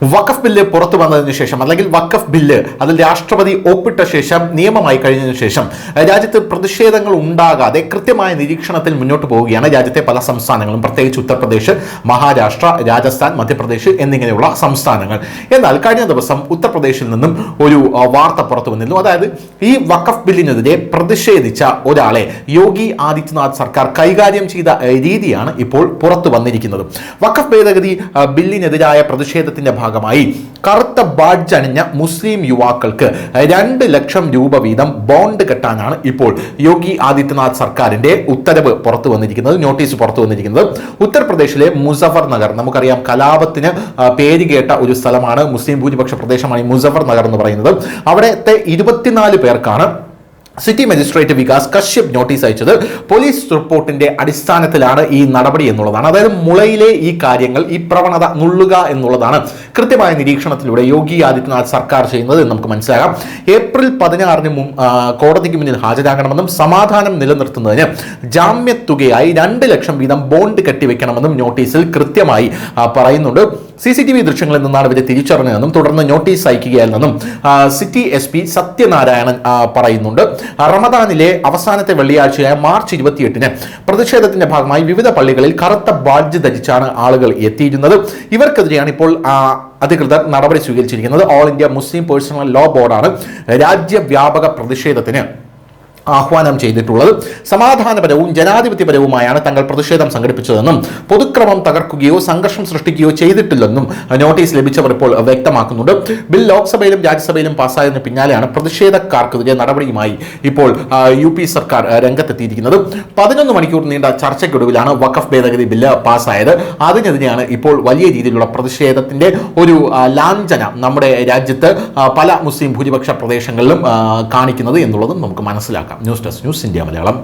വഖഫ് bill പുറത്തു വന്നതിന് ശേഷം അല്ലെങ്കിൽ വഖഫ് ബില്ല് അതിൽ രാഷ്ട്രപതി ഒപ്പിട്ട ശേഷം നിയമമായി കഴിഞ്ഞതിനു ശേഷം രാജ്യത്ത് പ്രതിഷേധങ്ങൾ ഉണ്ടാകാതെ കൃത്യമായ നിരീക്ഷണത്തിൽ മുന്നോട്ട് പോവുകയാണ് രാജ്യത്തെ പല സംസ്ഥാനങ്ങളും, പ്രത്യേകിച്ച് ഉത്തർപ്രദേശ്, മഹാരാഷ്ട്ര, രാജസ്ഥാൻ, മധ്യപ്രദേശ് എന്നിങ്ങനെയുള്ള സംസ്ഥാനങ്ങൾ. എന്നാൽ കഴിഞ്ഞ ദിവസം ഉത്തർപ്രദേശിൽ നിന്നും ഒരു വാർത്ത പുറത്തു വന്നിരുന്നു. അതായത് ഈ വഖഫ് ബില്ലിനെതിരെ പ്രതിഷേധിച്ച ഒരാളെ യോഗി ആദിത്യനാഥ് സർക്കാർ കൈകാര്യം ചെയ്ത രീതിയാണ് ഇപ്പോൾ പുറത്തു വന്നിരിക്കുന്നത്. വഖഫ് ഭേദഗതി ബില്ലിനെതിരായ പ്രതിഷേധത്തിന്റെ ഭാഗമായി കറുത്ത ബാഡ്ജ് അണിഞ്ഞ മുസ്ലിം യുവാക്കൾക്ക് 2 ലക്ഷം രൂപ വീതം ബോണ്ട് കെട്ടാനാണ് ഇപ്പോൾ യോഗി ആദിത്യനാഥ് സർക്കാരിന്റെ ഉത്തരവ് പുറത്തു വന്നിരിക്കുന്നത്, നോട്ടീസ് പുറത്തു വന്നിരിക്കുന്നത്. ഉത്തർപ്രദേശിലെ മുസഫർ നഗർ, നമുക്കറിയാം കലാപത്തിന് പേരുകേട്ട ഒരു സ്ഥലമാണ്, മുസ്ലിം ഭൂരിപക്ഷ പ്രദേശമാണ് ഈ മുസഫർ നഗർ എന്ന് പറയുന്നത്. അവിടുത്തെ 24 പേർക്കാണ് city magistrate Vikas Kashyap notice അയച്ചത്. പോലീസ് റിപ്പോർട്ടിന്റെ അടിസ്ഥാനത്തിലാണ് ഈ നടപടി എന്നുള്ളതാണ്. അതായത് മുളയിലെ ഈ കാര്യങ്ങൾ, ഈ പ്രവണത നുള്ളുക എന്നുള്ളതാണ് കൃത്യമായ നിരീക്ഷണത്തിലൂടെ യോഗി ആദിത്യനാഥ് സർക്കാർ ചെയ്യുന്നത് എന്ന് നമുക്ക് മനസ്സിലാകാം. ഏപ്രിൽ 16 കോടതിക്ക് മുന്നിൽ ഹാജരാകണമെന്നും സമാധാനം നിലനിർത്തുന്നതിന് ജാമ്യത്തുകയായി 2 ലക്ഷം വീതം ബോണ്ട് കെട്ടിവെക്കണമെന്നും നോട്ടീസിൽ കൃത്യമായി പറയുന്നുണ്ട്. CCTV ദൃശ്യങ്ങളിൽ നിന്നാണ് ഇവരെ തിരിച്ചറിഞ്ഞതെന്നും തുടർന്ന് നോട്ടീസ് അയക്കുകയായിരുന്നെന്നും സിറ്റി SP സത്യനാരായണൻ പറയുന്നുണ്ട്. റമദാനിലെ അവസാനത്തെ വെള്ളിയാഴ്ചയായ മാർച്ച് 28 പ്രതിഷേധത്തിന്റെ ഭാഗമായി വിവിധ പള്ളികളിൽ കറുത്ത ബാഡ്ജ് ധരിച്ചാണ് ആളുകൾ എത്തിയിരുന്നത്. ഇവർക്കെതിരെയാണ് ഇപ്പോൾ അധികൃതർ നടപടി സ്വീകരിച്ചിരിക്കുന്നത്. All India Muslim personal law ബോർഡാണ് രാജ്യവ്യാപക പ്രതിഷേധത്തിന് ആഹ്വാനം ചെയ്തിട്ടുള്ളത്. സമാധാനപരവും ജനാധിപത്യപരവുമായാണ് തങ്ങൾ പ്രതിഷേധം സംഘടിപ്പിച്ചതെന്നും പൊതുക്രമം തകർക്കുകയോ സംഘർഷം സൃഷ്ടിക്കുകയോ ചെയ്തിട്ടില്ലെന്നും നോട്ടീസ് ലഭിച്ചവർ ഇപ്പോൾ വ്യക്തമാക്കുന്നുണ്ട്. ബിൽ ലോക്സഭയിലും രാജ്യസഭയിലും പാസ്സായതിന് പിന്നാലെയാണ് പ്രതിഷേധക്കാർക്കെതിരെ നടപടിയുമായി ഇപ്പോൾ UP സർക്കാർ രംഗത്തെത്തിയിരിക്കുന്നത്. 11 മണിക്കൂർ നീണ്ട ചർച്ചയ്ക്കൊടുവിലാണ് വഖഫ് ഭേദഗതി ബില്ല് പാസ്സായത്. അതിനെതിരെയാണ് ഇപ്പോൾ വലിയ രീതിയിലുള്ള പ്രതിഷേധത്തിന്റെ ഒരു ലാഞ്ചന നമ്മുടെ രാജ്യത്ത് പല മുസ്ലിം ഭൂരിപക്ഷ പ്രദേശങ്ങളിലും കാണിക്കുന്നത് എന്നുള്ളതും നമുക്ക് മനസ്സിലാക്കാം. News desk, news India Malayalam.